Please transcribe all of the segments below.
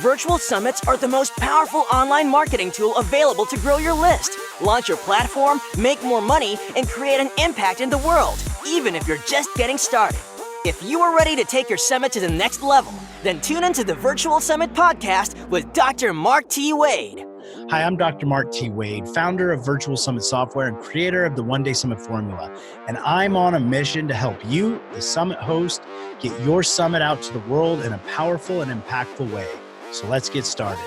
Virtual summits are the most powerful online marketing tool available to grow your list, launch your platform, make more money, and create an impact in the world, even if you're just getting started. If you are ready to take your summit to the next level, then tune into the Virtual Summit Podcast with Dr. Mark T. Wade. Hi, I'm Dr. Mark T. Wade, founder of Virtual Summit Software and creator of the One Day Summit Formula. And I'm on a mission to help you, the summit host, get your summit out to the world in a powerful and impactful way. So let's get started.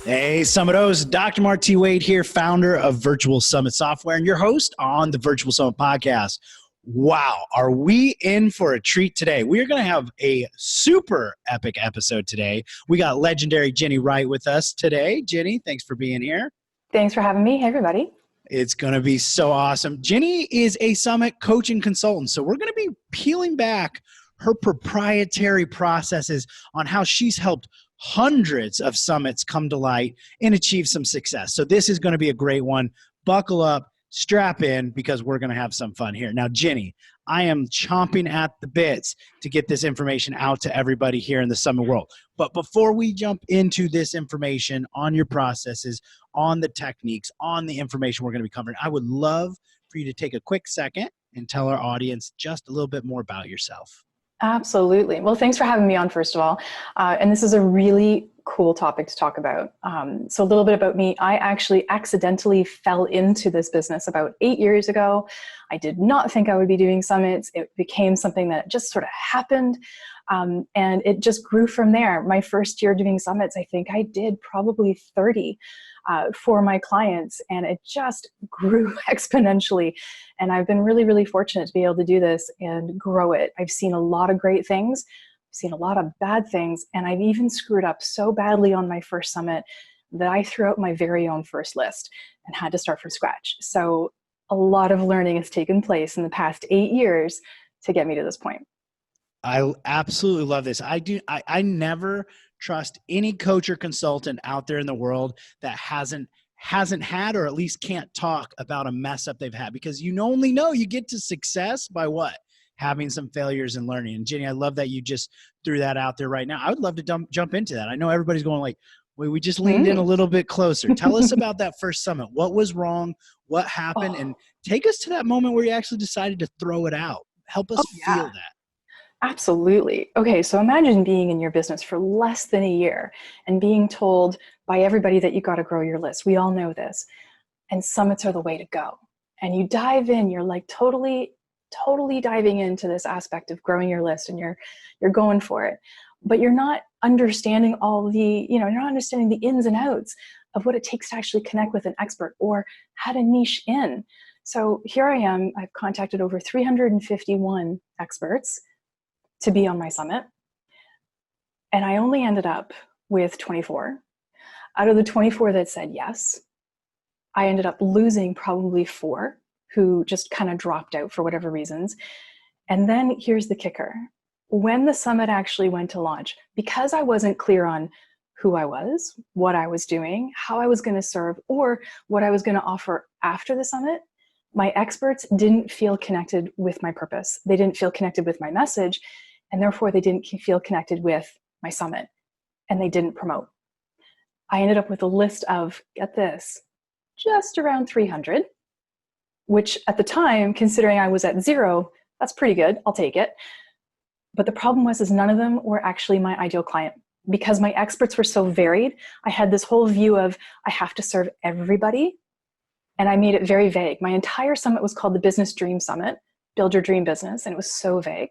Hey, Summitos, Dr. Mark T. Wade here, founder of Virtual Summit Software and your host on the Virtual Summit Podcast. Wow, are we in for a treat today? We are going to have a super epic episode today. We got legendary Jennie Wright with us today. Jennie, thanks for being here. Thanks for having me. Hey, everybody. It's going to be so awesome. Jennie is a summit coach and consultant, so we're going to be peeling back her proprietary processes on how she's helped hundreds of summits come to light and achieve some success. So this is going to be a great one. Buckle up. Strap in because we're going to have some fun here. Now, Jennie, I am chomping at the bits to get this information out to everybody here in the summit world. But before we jump into this information on your processes, on the techniques, on the information we're going to be covering, I would love for you to take a quick second and tell our audience just a little bit more about yourself. Absolutely. Well, thanks for having me on, first of all. And this is a really cool topic to talk about. So a little bit about me. I actually accidentally fell into this business about 8 years ago. I did not think I would be doing summits. It became something that just sort of happened. And it just grew from there. My first year doing summits, I think I did probably 30 for my clients, and it just grew exponentially. And I've been really, really fortunate to be able to do this and grow it. I've seen a lot of great things. I've seen a lot of bad things, and I've even screwed up so badly on my first summit that I threw out my very own first list and had to start from scratch. So a lot of learning has taken place in the past 8 years to get me to this point. I absolutely love this. I never trust any coach or consultant out there in the world that hasn't had, or at least can't talk about a mess up they've had, because you only know you get to success by what? Having some failures and learning. And Jennie, I love that you just threw that out there right now. I would love to jump into that. I know everybody's going like, wait, we just leaned in a little bit closer. Tell us about that first summit. What was wrong? What happened? And take us to that moment where you actually decided to throw it out. Help us feel that. Absolutely. Okay, so imagine being in your business for less than a year and being told by everybody that you got to grow your list. We all know this. And summits are the way to go. And you dive in, you're like totally diving into this aspect of growing your list, and you're going for it. But you're not understanding you're not understanding the ins and outs of what it takes to actually connect with an expert or how to niche in. So here I am, I've contacted over 351 experts to be on my summit. And I only ended up with 24. Out of the 24 that said yes, I ended up losing probably 4 who just kind of dropped out for whatever reasons. And then here's the kicker. When the summit actually went to launch, because I wasn't clear on who I was, what I was doing, how I was going to serve, or what I was going to offer after the summit, my experts didn't feel connected with my purpose. They didn't feel connected with my message, and therefore they didn't feel connected with my summit, and they didn't promote. I ended up with a list of, get this, just around 300, which at the time, considering I was at 0, that's pretty good. I'll take it. But the problem was none of them were actually my ideal client. Because my experts were so varied, I had this whole view of I have to serve everybody, and I made it very vague. My entire summit was called the Business Dream Summit, Build Your Dream Business, and it was so vague.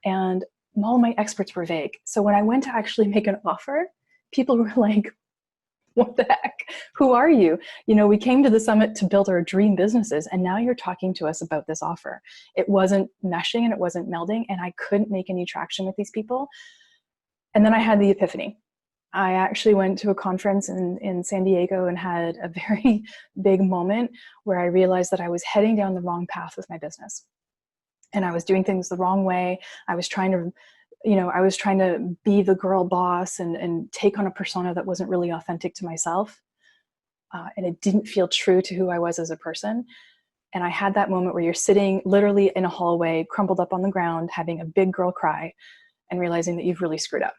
And all my experts were vague. So when I went to actually make an offer, people were like, what the heck? Who are you? We came to the summit to build our dream businesses, and now you're talking to us about this offer. It wasn't meshing and it wasn't melding, and I couldn't make any traction with these people. And then I had the epiphany. I actually went to a conference in San Diego and had a very big moment where I realized that I was heading down the wrong path with my business. And I was doing things the wrong way. I was trying to be the girl boss and take on a persona that wasn't really authentic to myself. And it didn't feel true to who I was as a person. And I had that moment where you're sitting literally in a hallway, crumpled up on the ground, having a big girl cry. and realizing that you've really screwed up.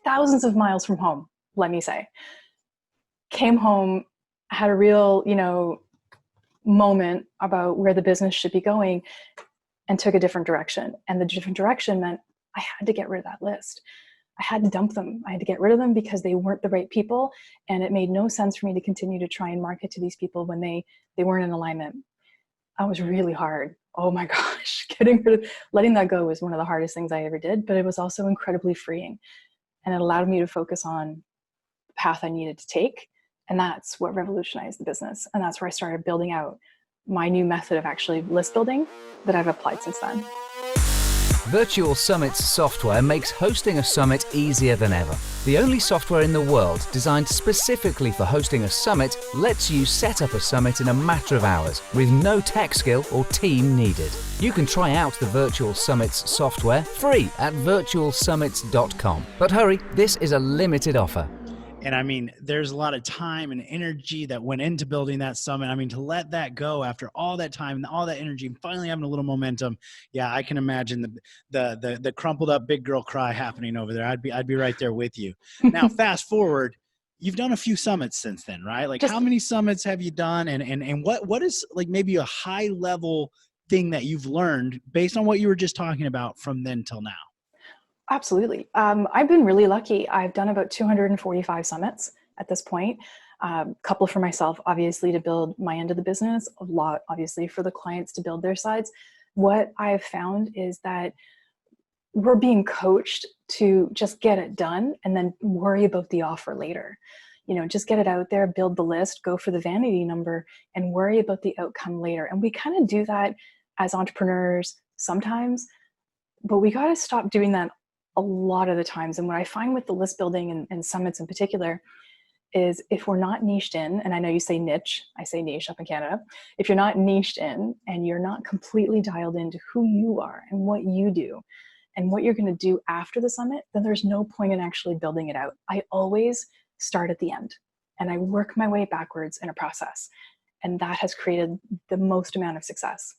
Thousands of miles from home, let me say. Came home, had a real, moment about where the business should be going, and took a different direction. And the different direction meant I had to get rid of that list. I had to dump them. I had to get rid of them because they weren't the right people. And it made no sense for me to continue to try and market to these people when they weren't in alignment. That was really hard. Oh my gosh, letting that go was one of the hardest things I ever did, but it was also incredibly freeing. And it allowed me to focus on the path I needed to take. And that's what revolutionized the business. And that's where I started building out my new method of actually list building that I've applied since then. Virtual Summit's software makes hosting a summit easier than ever. The only software in the world designed specifically for hosting a summit lets you set up a summit in a matter of hours with no tech skill or team needed. You can try out the Virtual Summit's software free at virtualsummits.com. But hurry, this is a limited offer. And I mean, there's a lot of time and energy that went into building that summit. I mean, to let that go after all that time and all that energy and finally having a little momentum. Yeah, I can imagine the crumpled up big girl cry happening over there. I'd be right there with you. Now, fast forward, you've done a few summits since then, right? Like how many summits have you done? And what is like maybe a high level thing that you've learned based on what you were just talking about from then till now? Absolutely. I've been really lucky. I've done about 245 summits at this point. A couple for myself, obviously, to build my end of the business, a lot, obviously, for the clients to build their sides. What I've found is that we're being coached to just get it done and then worry about the offer later. Just get it out there, build the list, go for the vanity number, and worry about the outcome later. And we kind of do that as entrepreneurs sometimes, but we got to stop doing that a lot of the times. And what I find with the list building and summits in particular is if we're not niched in, and I know you say niche, I say niche up in Canada. If you're not niched in and you're not completely dialed into who you are and what you do and what you're going to do after the summit, then there's no point in actually building it out. I always start at the end and I work my way backwards in a process. And that has created the most amount of success.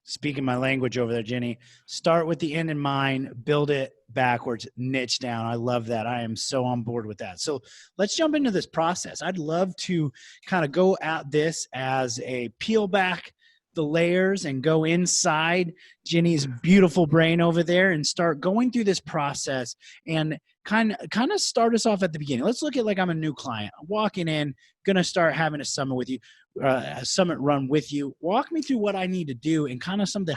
Speaking my language over there, Jenny. Start with the end in mind, build it backwards, niche down. I love that. I am so on board with that. So let's jump into this process. I'd love to kind of go at this as a peel back the layers and go inside Jenny's beautiful brain over there and start going through this process and kind of start us off at the beginning. Let's look at like I'm a new client. I'm walking in, going to start having a summit with you. A summit run with you. Walk me through what I need to do and kind of some of the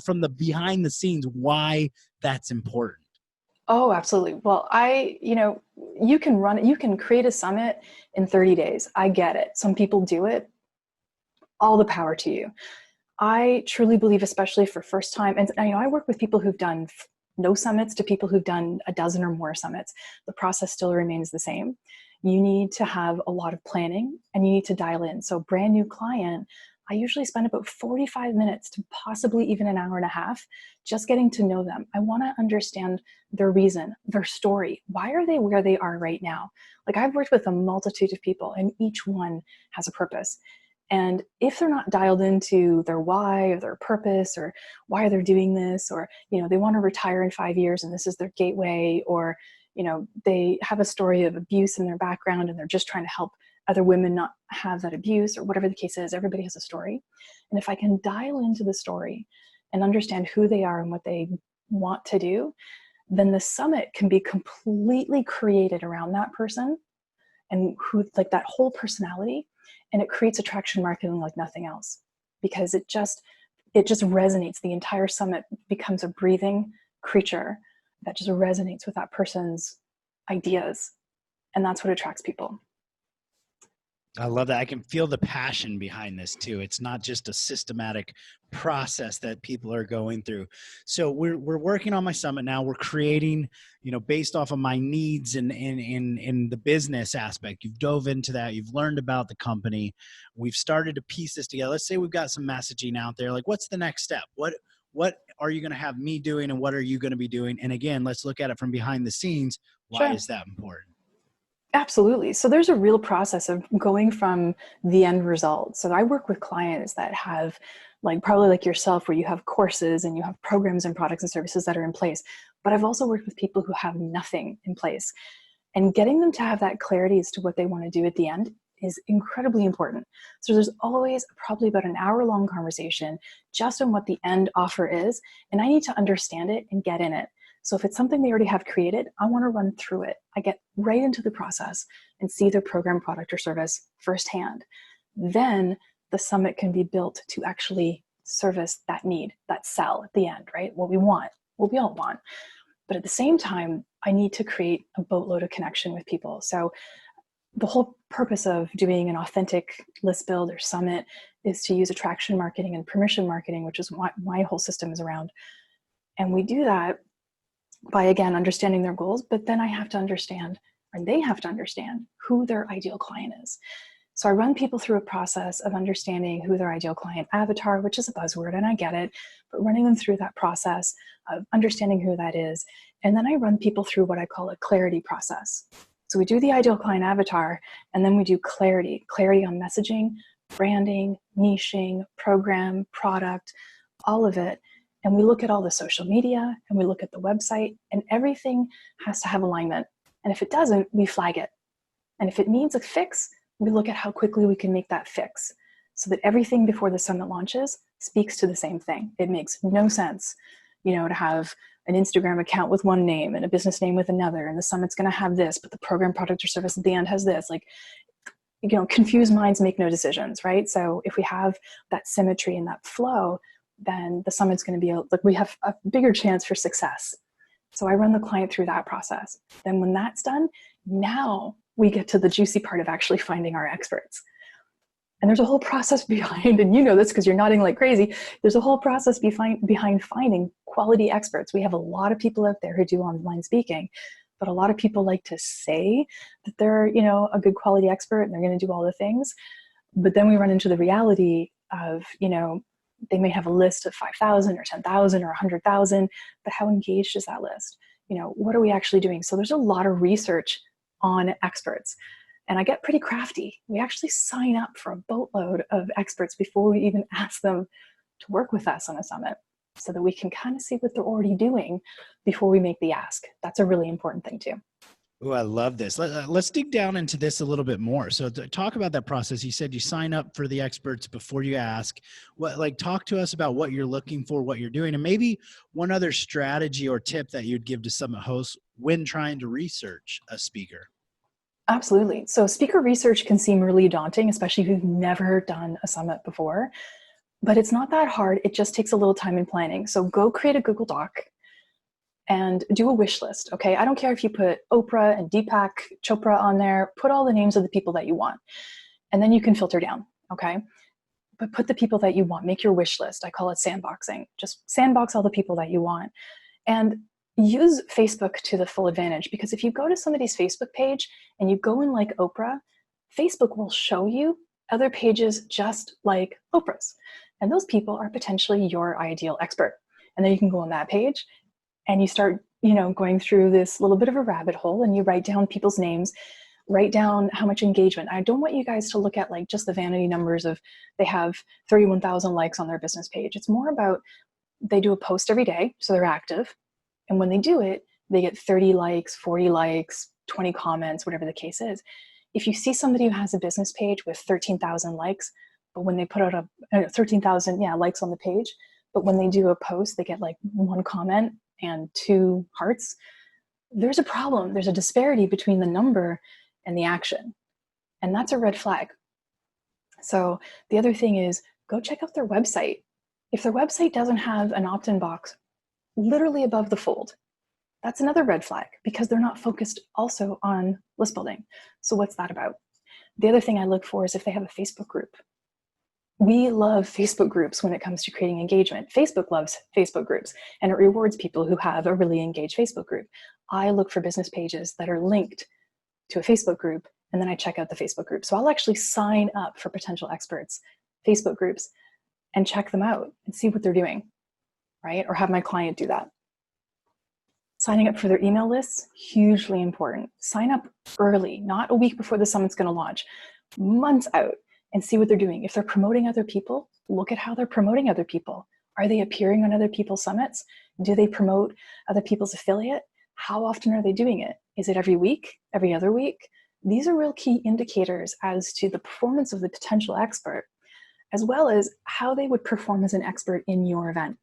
from the behind the scenes, why that's important. Oh, absolutely. Well, you can create a summit in 30 days. I get it. Some people do it. All the power to you. I truly believe, especially for first time, and I work with people who've done no summits to people who've done a dozen or more summits. The process still remains the same. You need to have a lot of planning and you need to dial in. So brand new client, I usually spend about 45 minutes to possibly even an hour and a half just getting to know them. I want to understand their reason, their story. Why are they where they are right now? Like I've worked with a multitude of people and each one has a purpose. And if they're not dialed into their why or their purpose or why they're doing this, or, they want to retire in 5 years and this is their gateway, or, they have a story of abuse in their background and they're just trying to help other women not have that abuse, or whatever the case is, everybody has a story. And if I can dial into the story and understand who they are and what they want to do, then the summit can be completely created around that person and who, like that whole personality. And it creates attraction marketing like nothing else, because it just resonates. The entire summit becomes a breathing creature that just resonates with that person's ideas. And that's what attracts people. I love that. I can feel the passion behind this too. It's not just a systematic process that people are going through. So we're working on my summit now. We're creating, based off of my needs and in the business aspect. You've dove into that. You've learned about the company. We've started to piece this together. Let's say we've got some messaging out there. Like, what's the next step? What are you going to have me doing and what are you going to be doing? And again, let's look at it from behind the scenes. Why is that important? Absolutely. So there's a real process of going from the end result. So I work with clients that have, like, probably like yourself, where you have courses and you have programs and products and services that are in place. But I've also worked with people who have nothing in place. And getting them to have that clarity as to what they want to do at the end is incredibly important. So there's always probably about an hour-long conversation just on what the end offer is. And I need to understand it and get in it. So if it's something they already have created, I want to run through it. I get right into the process and see their program, product, or service firsthand. Then the summit can be built to actually service that need, that sell at the end, right? What we want, what we all want. But at the same time, I need to create a boatload of connection with people. So the whole purpose of doing an authentic list build or summit is to use attraction marketing and permission marketing, which is what my whole system is around. And we do that by, again, understanding their goals, but then I have to understand, or they have to understand, who their ideal client is. So I run people through a process of understanding who their ideal client avatar, which is a buzzword, and I get it, but running them through that process of understanding who that is. And then I run people through what I call a clarity process. So we do the ideal client avatar, and then we do clarity on messaging, branding, niching, program, product, all of it. And we look at all the social media, and we look at the website, and everything has to have alignment. And if it doesn't, we flag it. And if it needs a fix, we look at how quickly we can make that fix, so that everything before the summit launches speaks to the same thing. It makes no sense, to have an Instagram account with one name and a business name with another, and the summit's going to have this, but the program, product, or service at the end has this. Confused minds make no decisions, right? So if we have that symmetry and that flow, then the summit's going to be we have a bigger chance for success. So I run the client through that process. Then when that's done, now we get to the juicy part of actually finding our experts. And there's a whole process behind, and you know this because you're nodding like crazy, there's a whole process behind finding quality experts. We have a lot of people out there who do online speaking, but a lot of people like to say that they're, a good quality expert and they're going to do all the things. But then we run into the reality of, they may have a list of 5,000 or 10,000 or 100,000, but how engaged is that list? What are we actually doing? So there's a lot of research on experts. And I get pretty crafty. We actually sign up for a boatload of experts before we even ask them to work with us on a summit, so that we can kind of see what they're already doing before we make the ask. That's a really important thing too. Oh, I love this. Let's dig down into this a little bit more. So talk about that process. You said you sign up for the experts before you ask. Talk to us about what you're looking for, what you're doing, and maybe one other strategy or tip that you'd give to summit hosts when trying to research a speaker. Absolutely. So speaker research can seem really daunting, especially if you've never done a summit before, but it's not that hard. It just takes a little time and planning. So go create a Google Doc and do a wish list. Okay. I don't care if you put Oprah and Deepak Chopra on there, put all the names of the people that you want, and then you can filter down. Okay. But put the people that you want, make your wish list. I call it sandboxing. Just sandbox all the people that you want, and use Facebook to the full advantage. Because if you go to somebody's Facebook page and you go in like Oprah, Facebook will show you other pages just like Oprah's. And those people are potentially your ideal expert. And then you can go on that page and you start, going through this little bit of a rabbit hole, and you write down people's names, write down how much engagement. I don't want you guys to look at just the vanity numbers of they have 31,000 likes on their business page. It's more about they do a post every day, so they're active. And when they do it, they get 30 likes, 40 likes, 20 comments, whatever the case is. If you see somebody who has a business page with 13,000 likes, but when they put out 13,000 likes on the page, but when they do a post, they get one comment and 2 hearts, there's a problem. There's a disparity between the number and the action. And that's a red flag. So the other thing is, go check out their website. If their website doesn't have an opt-in box literally above the fold, that's another red flag, because they're not focused also on list building. So what's that about? The other thing I look for is if they have a Facebook group. We love Facebook groups when it comes to creating engagement. Facebook loves Facebook groups, and it rewards people who have a really engaged Facebook group. I look for business pages that are linked to a Facebook group, and then I check out the Facebook group. So I'll actually sign up for potential experts' Facebook groups and check them out and see what they're doing, right? Or have my client do that. Signing up for their email lists, hugely important. Sign up early, not a week before the summit's going to launch, months out, and see what they're doing. If they're promoting other people, look at how they're promoting other people. Are they appearing on other people's summits? Do they promote other people's affiliate? How often are they doing it? Is it every week, every other week? These are real key indicators as to the performance of the potential expert, as well as how they would perform as an expert in your event.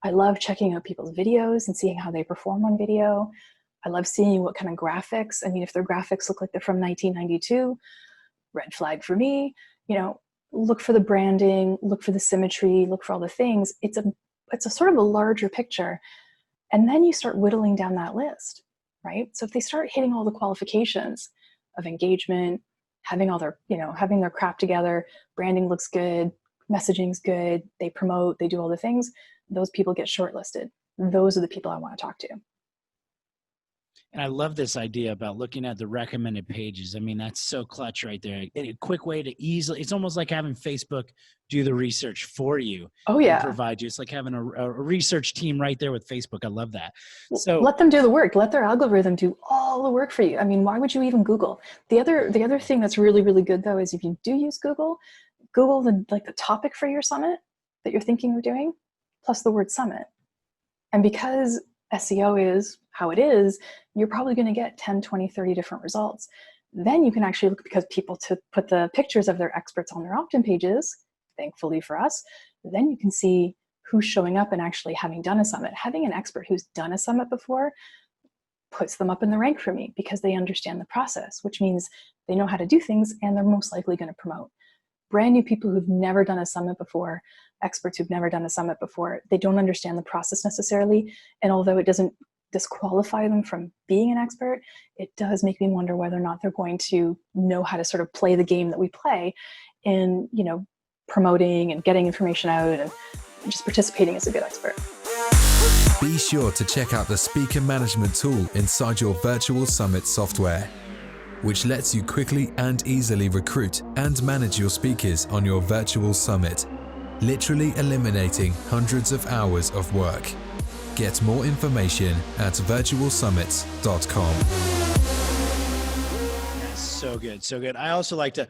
I love checking out people's videos and seeing how they perform on video. I love seeing what kind of graphics. I mean, if their graphics look like they're from 1992, red flag for me. Look for the branding, look for the symmetry, look for all the things. It's a sort of a larger picture. And then you start whittling down that list, right? So if they start hitting all the qualifications of engagement, having their crap together, branding looks good, messaging's good, they promote, they do all the things, those people get shortlisted. Those are the people I want to talk to. And I love this idea about looking at the recommended pages. I mean, that's so clutch right there. A quick way to it's almost like having Facebook do the research for you. Oh, yeah. And provide you. It's like having a research team right there with Facebook. I love that. So let them do the work. Let their algorithm do all the work for you. I mean, why would you even Google? The other thing that's really, really good though, is if you do use Google the topic for your summit that you're thinking of doing, plus the word summit. And because SEO is how it is, you're probably going to get 10, 20, 30 different results. Then you can actually look, because people to put the pictures of their experts on their opt-in pages, thankfully for us, then you can see who's showing up and actually having done a summit. Having an expert who's done a summit before puts them up in the rank for me because they understand the process, which means they know how to do things and they're most likely going to promote. Brand new people who've never done a summit before, experts who've never done a summit before, they don't understand the process necessarily. And although it doesn't disqualify them from being an expert, it does make me wonder whether or not they're going to know how to sort of play the game that we play in, promoting and getting information out and just participating as a good expert. Be sure to check out the speaker management tool inside your virtual summit software, which lets you quickly and easily recruit and manage your speakers on your virtual summit, literally eliminating hundreds of hours of work. Get more information at virtualsummits.com. So good. So good. I also like to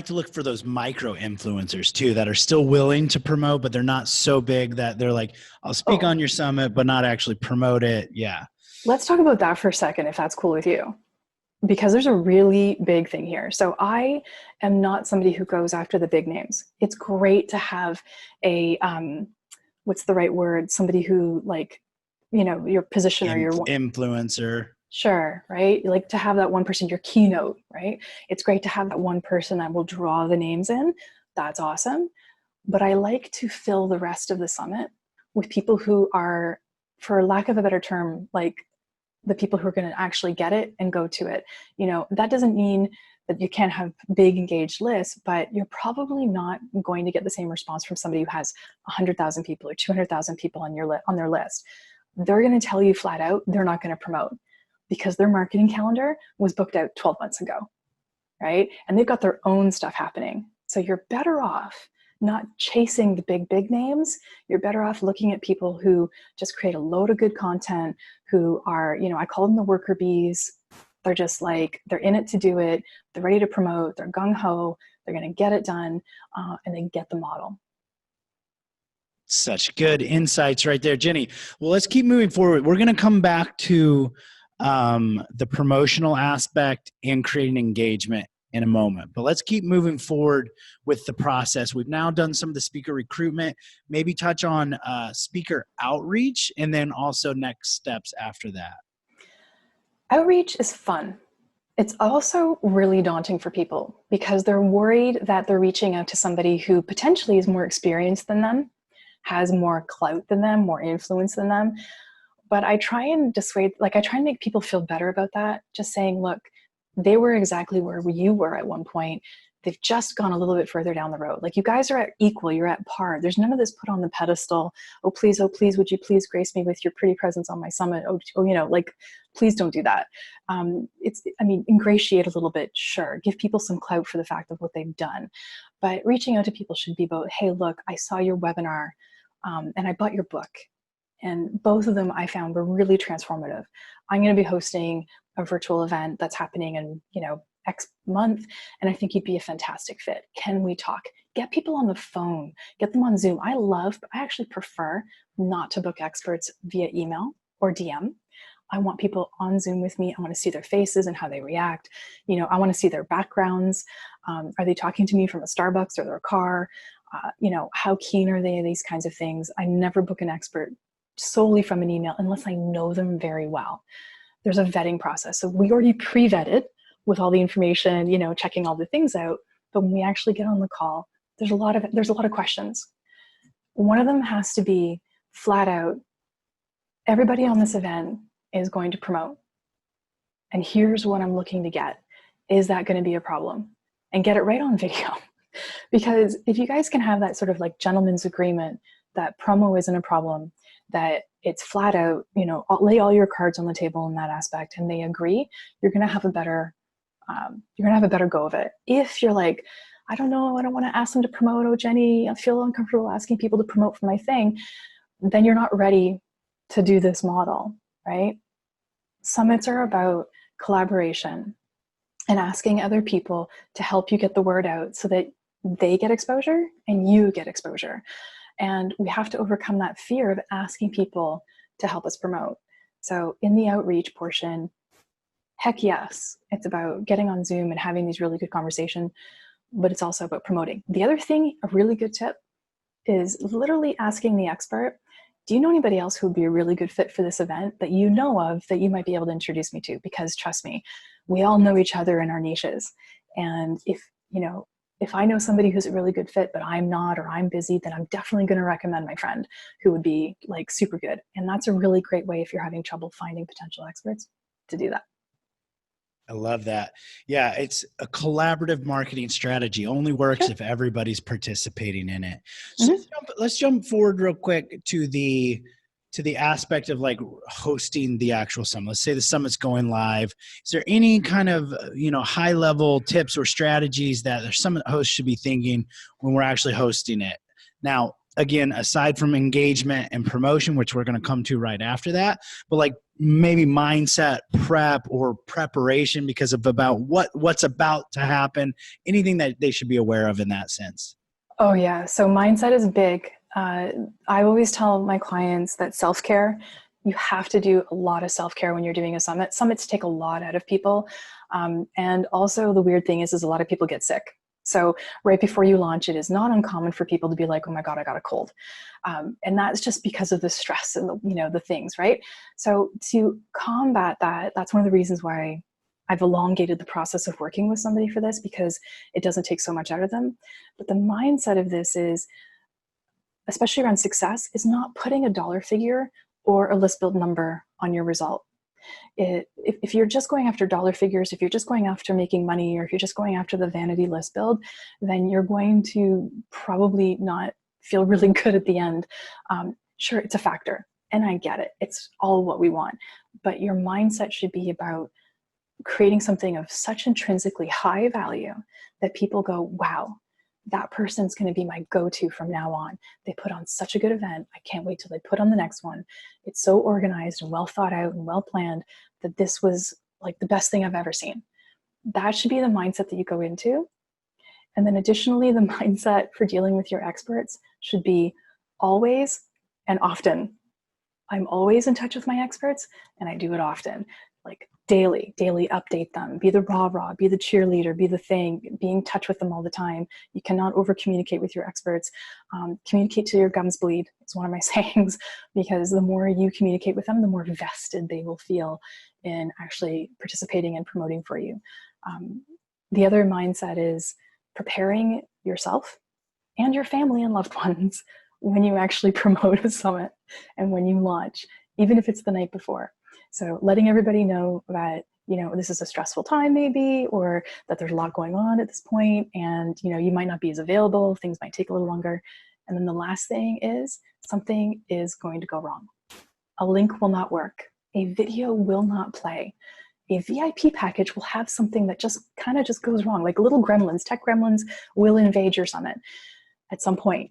look for those micro influencers too, that are still willing to promote, but they're not so big that they're like, I'll speak on your summit, but not actually promote it. Yeah. Let's talk about that for a second, if that's cool with you, because there's a really big thing here. So I am not somebody who goes after the big names. It's great to have a, what's the right word? Somebody who your position or your influencer. Sure, right? You like to have that one person, your keynote, right? It's great to have that one person that will draw the names in. That's awesome. But I like to fill the rest of the summit with people who are, for lack of a better term, like the people who are going to actually get it and go to it. That doesn't mean that you can't have big engaged lists, but you're probably not going to get the same response from somebody who has 100,000 people or 200,000 people on their list. They're going to tell you flat out they're not going to promote, because their marketing calendar was booked out 12 months ago, right? And they've got their own stuff happening. So you're better off not chasing the big names. You're better off looking at people who just create a load of good content, who are, I call them the worker bees. They're just they're in it to do it. They're ready to promote. They're gung-ho. They're going to get it done, and they get the model. Such good insights right there, Jennie. Well, let's keep moving forward. We're going to come back to the promotional aspect and creating engagement in a moment, but let's keep moving forward with the process. We've now done some of the speaker recruitment, maybe touch on speaker outreach, and then also next steps after that. Outreach is fun. It's also really daunting for people because they're worried that they're reaching out to somebody who potentially is more experienced than them, has more clout than them, more influence than them. But I try and dissuade, I try and make people feel better about that. Just saying, look, they were exactly where you were at one point. They've just gone a little bit further down the road. You guys are at equal, you're at par. There's none of this put on the pedestal. Oh, please, would you please grace me with your pretty presence on my summit? Please don't do that. Ingratiate a little bit, sure. Give people some clout for the fact of what they've done. But reaching out to people should be about, hey, look, I saw your webinar and I bought your book. And both of them I found were really transformative. I'm going to be hosting a virtual event that's happening in, X month, and I think you'd be a fantastic fit. Can we talk? Get people on the phone, get them on Zoom. I actually prefer not to book experts via email or DM. I want people on Zoom with me. I want to see their faces and how they react. I want to see their backgrounds. Are they talking to me from a Starbucks or their car? How keen are they? These kinds of things. I never book an expert solely from an email unless I know them very well. There's a vetting process. So we already pre-vetted with all the information, checking all the things out. But when we actually get on the call, there's a lot of questions. One of them has to be flat out, everybody on this event is going to promote. And here's what I'm looking to get. Is that going to be a problem? And get it right on video. Because if you guys can have that sort of like gentleman's agreement that promo isn't a problem, that it's flat out, lay all your cards on the table in that aspect, and they agree, you're going to have a better go of it. If you're like, I don't know, I don't want to ask them to promote. Oh, Jenny, I feel uncomfortable asking people to promote for my thing. Then you're not ready to do this model, right? Summits are about collaboration and asking other people to help you get the word out so that they get exposure and you get exposure. And we have to overcome that fear of asking people to help us promote. So in the outreach portion, heck yes, it's about getting on Zoom and having these really good conversations, but it's also about promoting. The other thing, a really good tip, is literally asking the expert, do you know anybody else who would be a really good fit for this event that you know of that you might be able to introduce me to? Because trust me, we all know each other in our niches. And if I know somebody who's a really good fit, but I'm not, or I'm busy, then I'm definitely going to recommend my friend who would be like super good. And that's a really great way if you're having trouble finding potential experts to do that. I love that. Yeah, it's a collaborative marketing strategy. Only works if everybody's participating in it. So let's jump forward real quick to the aspect of like hosting the actual summit. Let's say the summit's going live. Is there any kind of high level tips or strategies that the summit host should be thinking when we're actually hosting it? Now, again, aside from engagement and promotion, which we're going to come to right after that, but like maybe mindset prep or preparation because of about what's about to happen, anything that they should be aware of in that sense. Oh yeah. So mindset is big. I always tell my clients that self-care, you have to do a lot of self-care when you're doing a summit. Summits take a lot out of people. And also the weird thing is a lot of people get sick. So right before you launch, it is not uncommon for people to be like, oh my God, I got a cold. And that's just because of the stress and the things, right? So to combat that, that's one of the reasons why I've elongated the process of working with somebody for this, because it doesn't take so much out of them. But the mindset of this is, especially around success, is not putting a dollar figure or a list build number on your result. If you're just going after dollar figures, if you're just going after making money, or if you're just going after the vanity list build, then you're going to probably not feel really good at the end. Sure, it's a factor, and I get it. It's all what we want. But your mindset should be about creating something of such intrinsically high value that people go, wow, that person's going to be my go-to from now on. They put on such a good event. I can't wait till they put on the next one. It's so organized and well thought out and well planned that this was like the best thing I've ever seen. That should be the mindset that you go into. And then additionally, the mindset for dealing with your experts should be always and often. I'm always in touch with my experts, and I do it often. Like daily update them, be the rah-rah, be the cheerleader, be the thing, be in touch with them all the time. You cannot over communicate with your experts. Communicate till your gums bleed. It's one of my sayings, because the more you communicate with them, the more vested they will feel in actually participating and promoting for you. The other mindset is preparing yourself and your family and loved ones when you actually promote a summit and when you launch, even if it's the night before. So letting everybody know that, this is a stressful time maybe, or that there's a lot going on at this point, and, you might not be as available, things might take a little longer. And then the last thing is something is going to go wrong. A link will not work. A video will not play. A VIP package will have something that just kind of just goes wrong, like little gremlins, tech gremlins will invade your summit at some point.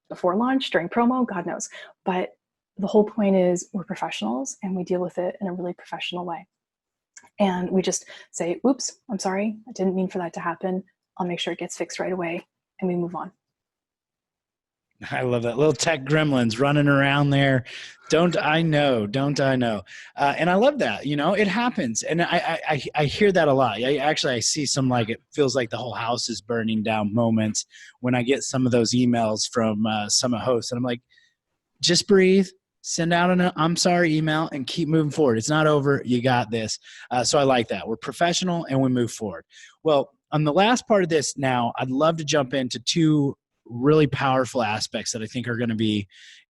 Before launch, during promo, God knows. But the whole point is we're professionals and we deal with it in a really professional way. And we just say, oops, I'm sorry. I didn't mean for that to happen. I'll make sure it gets fixed right away. And we move on. I love that. Little tech gremlins running around there. Don't I know? And I love that. It happens. And I hear that a lot. I see some, like, it feels like the whole house is burning down moments when I get some of those emails from Summit hosts. And I'm like, just breathe, send out an I'm sorry email, and keep moving forward. It's not over. You got this. So I like that. We're professional and we move forward. Well, on the last part of this now, I'd love to jump into two really powerful aspects that I think are going to be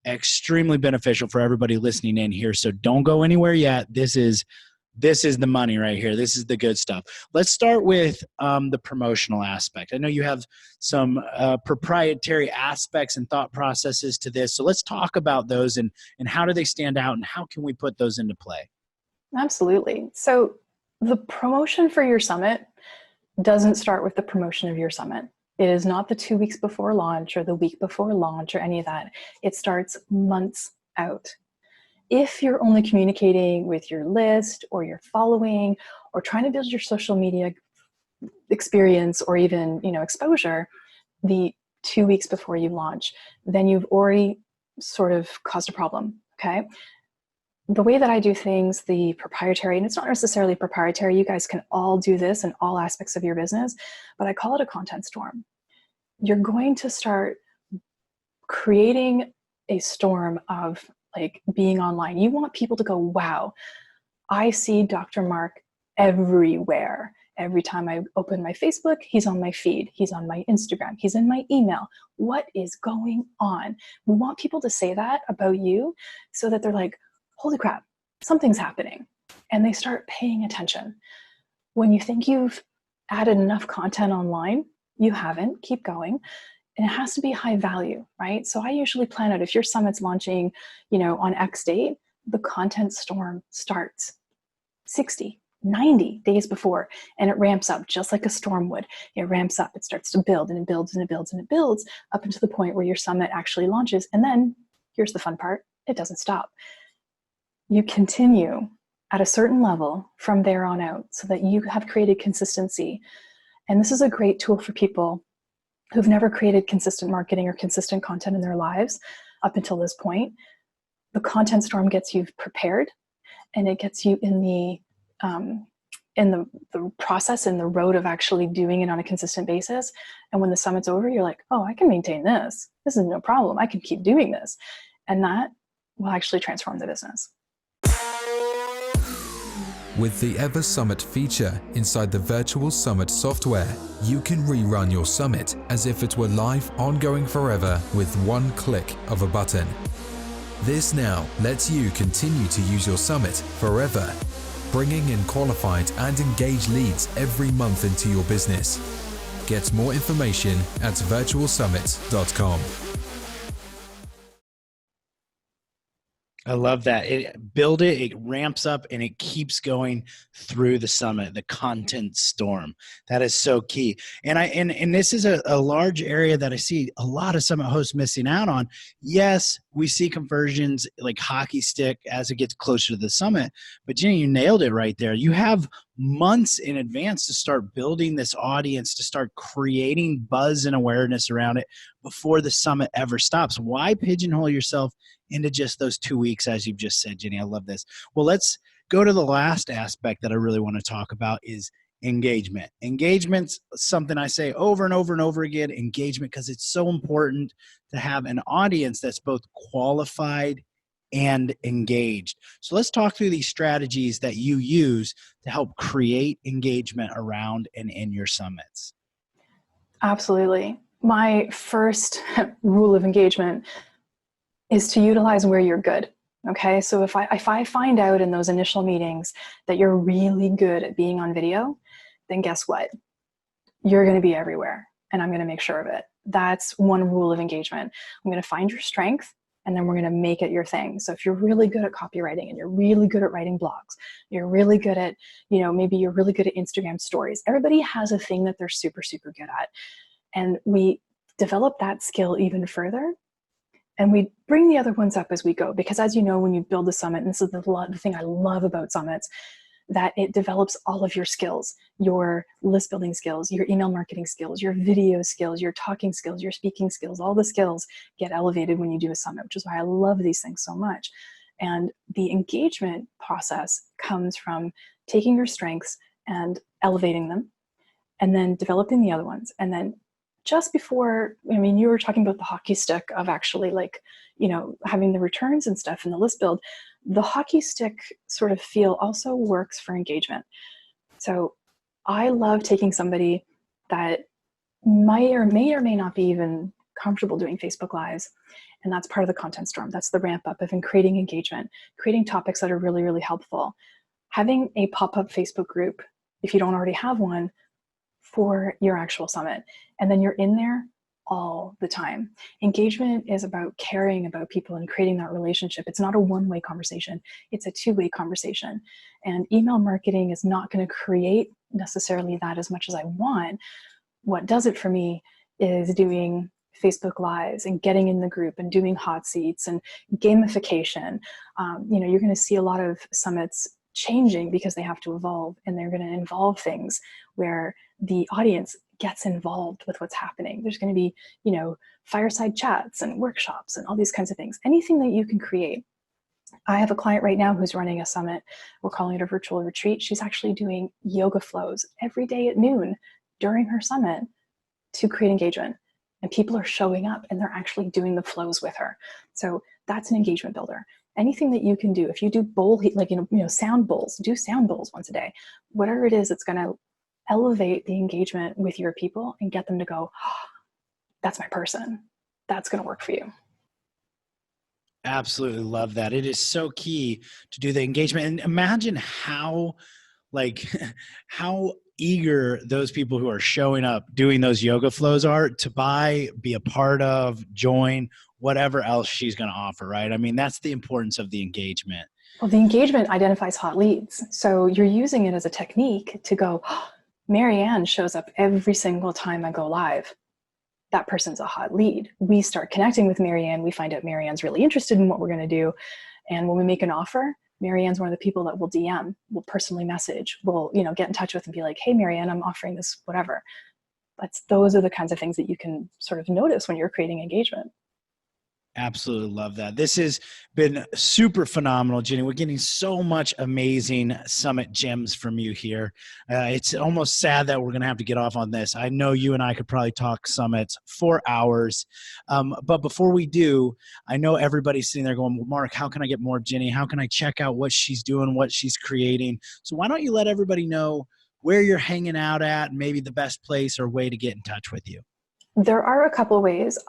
extremely beneficial for everybody listening in here. So don't go anywhere yet. This is the money right here. This is the good stuff. Let's start with the promotional aspect. I know you have some proprietary aspects and thought processes to this. So let's talk about those and how do they stand out and how can we put those into play? Absolutely. So the promotion for your summit doesn't start with the promotion of your summit. It is not the 2 weeks before launch or the week before launch or any of that. It starts months out. If you're only communicating with your list or your following or trying to build your social media experience or even, exposure the 2 weeks before you launch, then you've already sort of caused a problem, okay? The way that I do things, the proprietary, and it's not necessarily proprietary, you guys can all do this in all aspects of your business, but I call it a content storm. You're going to start creating a storm of being online. You want people to go, wow, I see Dr. Mark everywhere. Every time I open my Facebook, he's on my feed. He's on my Instagram. He's in my email. What is going on? We want people to say that about you so that they're like, holy crap, something's happening. And they start paying attention. When you think you've added enough content online, you haven't, keep going. And it has to be high value, right? So I usually plan out if your summit's launching, on X date, the content storm starts 60, 90 days before, and it ramps up just like a storm would. It ramps up, it starts to build, and it builds, and it builds, and it builds up into the point where your summit actually launches. And then here's the fun part, it doesn't stop. You continue at a certain level from there on out so that you have created consistency. And this is a great tool for people who've never created consistent marketing or consistent content in their lives up until this point. The content storm gets you prepared, and it gets you in the process, in the road of actually doing it on a consistent basis. And when the summit's over, you're like, oh, I can maintain this. This is no problem. I can keep doing this. And that will actually transform the business. With the Ever Summit feature inside the Virtual Summit software, you can rerun your summit as if it were live, ongoing forever with one click of a button. This now lets you continue to use your summit forever, bringing in qualified and engaged leads every month into your business. Get more information at virtualsummit.com. I love that. It ramps up, and it keeps going through the summit, the content storm. That is so key. And this is a large area that I see a lot of summit hosts missing out on. Yes, we see conversions like hockey stick as it gets closer to the summit, but Jennie, you nailed it right there. You have months in advance to start building this audience, to start creating buzz and awareness around it before the summit ever stops. Why pigeonhole yourself into just those 2 weeks, as you've just said, Jennie? I love this. Well, let's go to the last aspect that I really want to talk about is engagement. Engagement's something I say over and over and over again, engagement, because it's so important to have an audience that's both qualified and engaged. So let's talk through these strategies that you use to help create engagement around and in your summits. Absolutely. My first rule of engagement is to utilize where you're good. Okay, so if I find out in those initial meetings that you're really good at being on video, then guess what? You're going to be everywhere, and I'm going to make sure of it. That's one rule of engagement. I'm going to find your strength, and then we're going to make it your thing. So if you're really good at copywriting and you're really good at writing blogs, you're really good at, maybe you're really good at Instagram stories. Everybody has a thing that they're super, super good at. And we develop that skill even further And we bring the other ones up as we go, because as you know, when you build a summit, and this is the thing I love about summits, that it develops all of your skills, your list building skills, your email marketing skills, your video skills, your talking skills, your speaking skills. All the skills get elevated when you do a summit, which is why I love these things so much. And the engagement process comes from taking your strengths and elevating them, and then developing the other ones. And then just before, I mean, you were talking about the hockey stick of actually having the returns and stuff in the list build. The hockey stick sort of feel also works for engagement. So I love taking somebody that may or may not be even comfortable doing Facebook Lives. And that's part of the content storm. That's the ramp up of creating engagement, creating topics that are really, really helpful. Having a pop-up Facebook group, if you don't already have one, for your actual summit. And then you're in there all the time. Engagement is about caring about people and creating that relationship. It's not a one-way conversation. It's a two-way conversation. And email marketing is not going to create necessarily that as much as I want. What does it for me is doing Facebook Lives and getting in the group and doing hot seats and gamification. You're going to see a lot of summits changing because they have to evolve, and they're going to involve things where the audience gets involved with what's happening. There's going to be, fireside chats and workshops and all these kinds of things. Anything that you can create. I have a client right now who's running a summit. We're calling it a virtual retreat. She's actually doing yoga flows every day at noon during her summit to create engagement. And people are showing up and they're actually doing the flows with her. So that's an engagement builder. Anything that you can do, if you do sound bowls, do sound bowls once a day. Whatever it is, it's going to elevate the engagement with your people and get them to go, oh, that's my person. That's going to work for you. Absolutely love that. It is so key to do the engagement. And imagine how eager those people who are showing up doing those yoga flows are to buy, be a part of, join, whatever else she's going to offer, right? I mean, that's the importance of the engagement. Well, the engagement identifies hot leads. So you're using it as a technique to go, oh, Marianne shows up every single time I go live. That person's a hot lead. We start connecting with Marianne. We find out Marianne's really interested in what we're going to do. And when we make an offer, Marianne's one of the people that will DM, will personally message, will get in touch with and be like, hey, Marianne, I'm offering this, whatever. Those are the kinds of things that you can sort of notice when you're creating engagement. Absolutely love that. This has been super phenomenal, Jennie. We're getting so much amazing summit gems from you here. It's almost sad that we're going to have to get off on this. I know you and I could probably talk summits for hours. But before we do, I know everybody's sitting there going, well, Mark, how can I get more of Jennie? How can I check out what she's doing, what she's creating? So why don't you let everybody know where you're hanging out at, maybe the best place or way to get in touch with you? There are a couple of ways.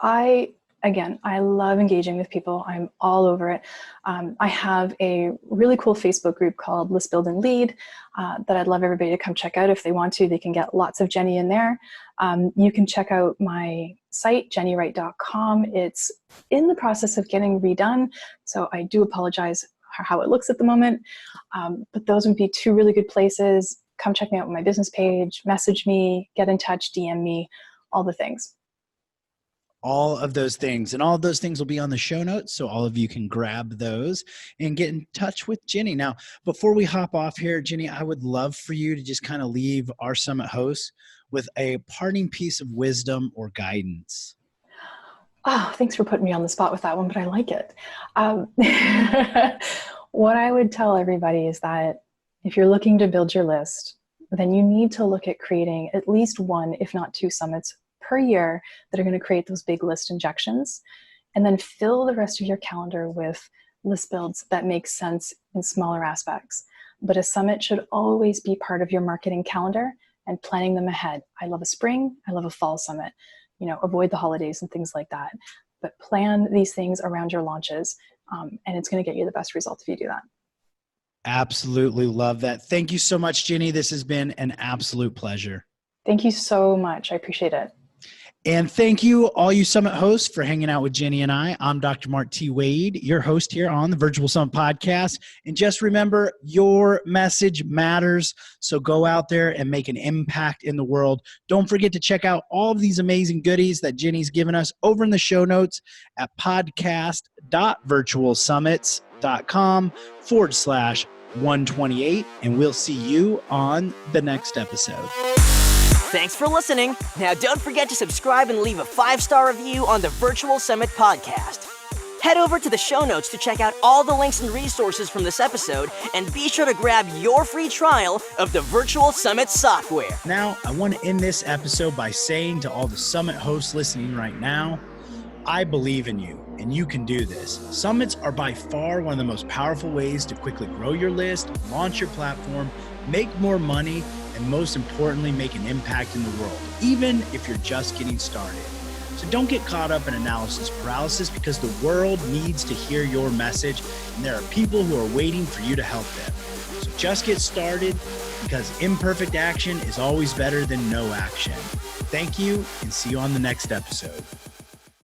Again, I love engaging with people. I'm all over it. I have a really cool Facebook group called List Build and Lead that I'd love everybody to come check out if they want to. They can get lots of Jennie in there. You can check out my site, jenniewright.com. It's in the process of getting redone, so I do apologize for how it looks at the moment. But those would be two really good places. Come check me out on my business page, message me, get in touch, DM me, all the things. All of those things. And all of those things will be on the show notes, so all of you can grab those and get in touch with Jennie. Now, before we hop off here, Jennie, I would love for you to just kind of leave our summit hosts with a parting piece of wisdom or guidance. Oh, thanks for putting me on the spot with that one, but I like it. What I would tell everybody is that if you're looking to build your list, then you need to look at creating at least one, if not two summits per year that are going to create those big list injections, and then fill the rest of your calendar with list builds that make sense in smaller aspects. But a summit should always be part of your marketing calendar and planning them ahead. I love a spring, I love a fall summit, avoid the holidays and things like that, but plan these things around your launches, and it's going to get you the best results if you do that. Absolutely love that. Thank you so much, Jennie. This has been an absolute pleasure. Thank you so much. I appreciate it. And thank you, all you Summit hosts, for hanging out with Jennie and I. I'm Dr. Mark T. Wade, your host here on the Virtual Summit Podcast. And just remember, your message matters. So go out there and make an impact in the world. Don't forget to check out all of these amazing goodies that Jennie's given us over in the show notes at podcast.virtualsummits.com/128. And we'll see you on the next episode. Thanks for listening. Now don't forget to subscribe and leave a 5-star review on the Virtual Summit Podcast. Head over to the show notes to check out all the links and resources from this episode, and be sure to grab your free trial of the Virtual Summit software. Now, I want to end this episode by saying to all the Summit hosts listening right now, I believe in you, and you can do this. Summits are by far one of the most powerful ways to quickly grow your list, launch your platform, make more money, and most importantly, make an impact in the world, even if you're just getting started. So don't get caught up in analysis paralysis, because the world needs to hear your message, and there are people who are waiting for you to help them. So just get started, because imperfect action is always better than no action. Thank you, and see you on the next episode.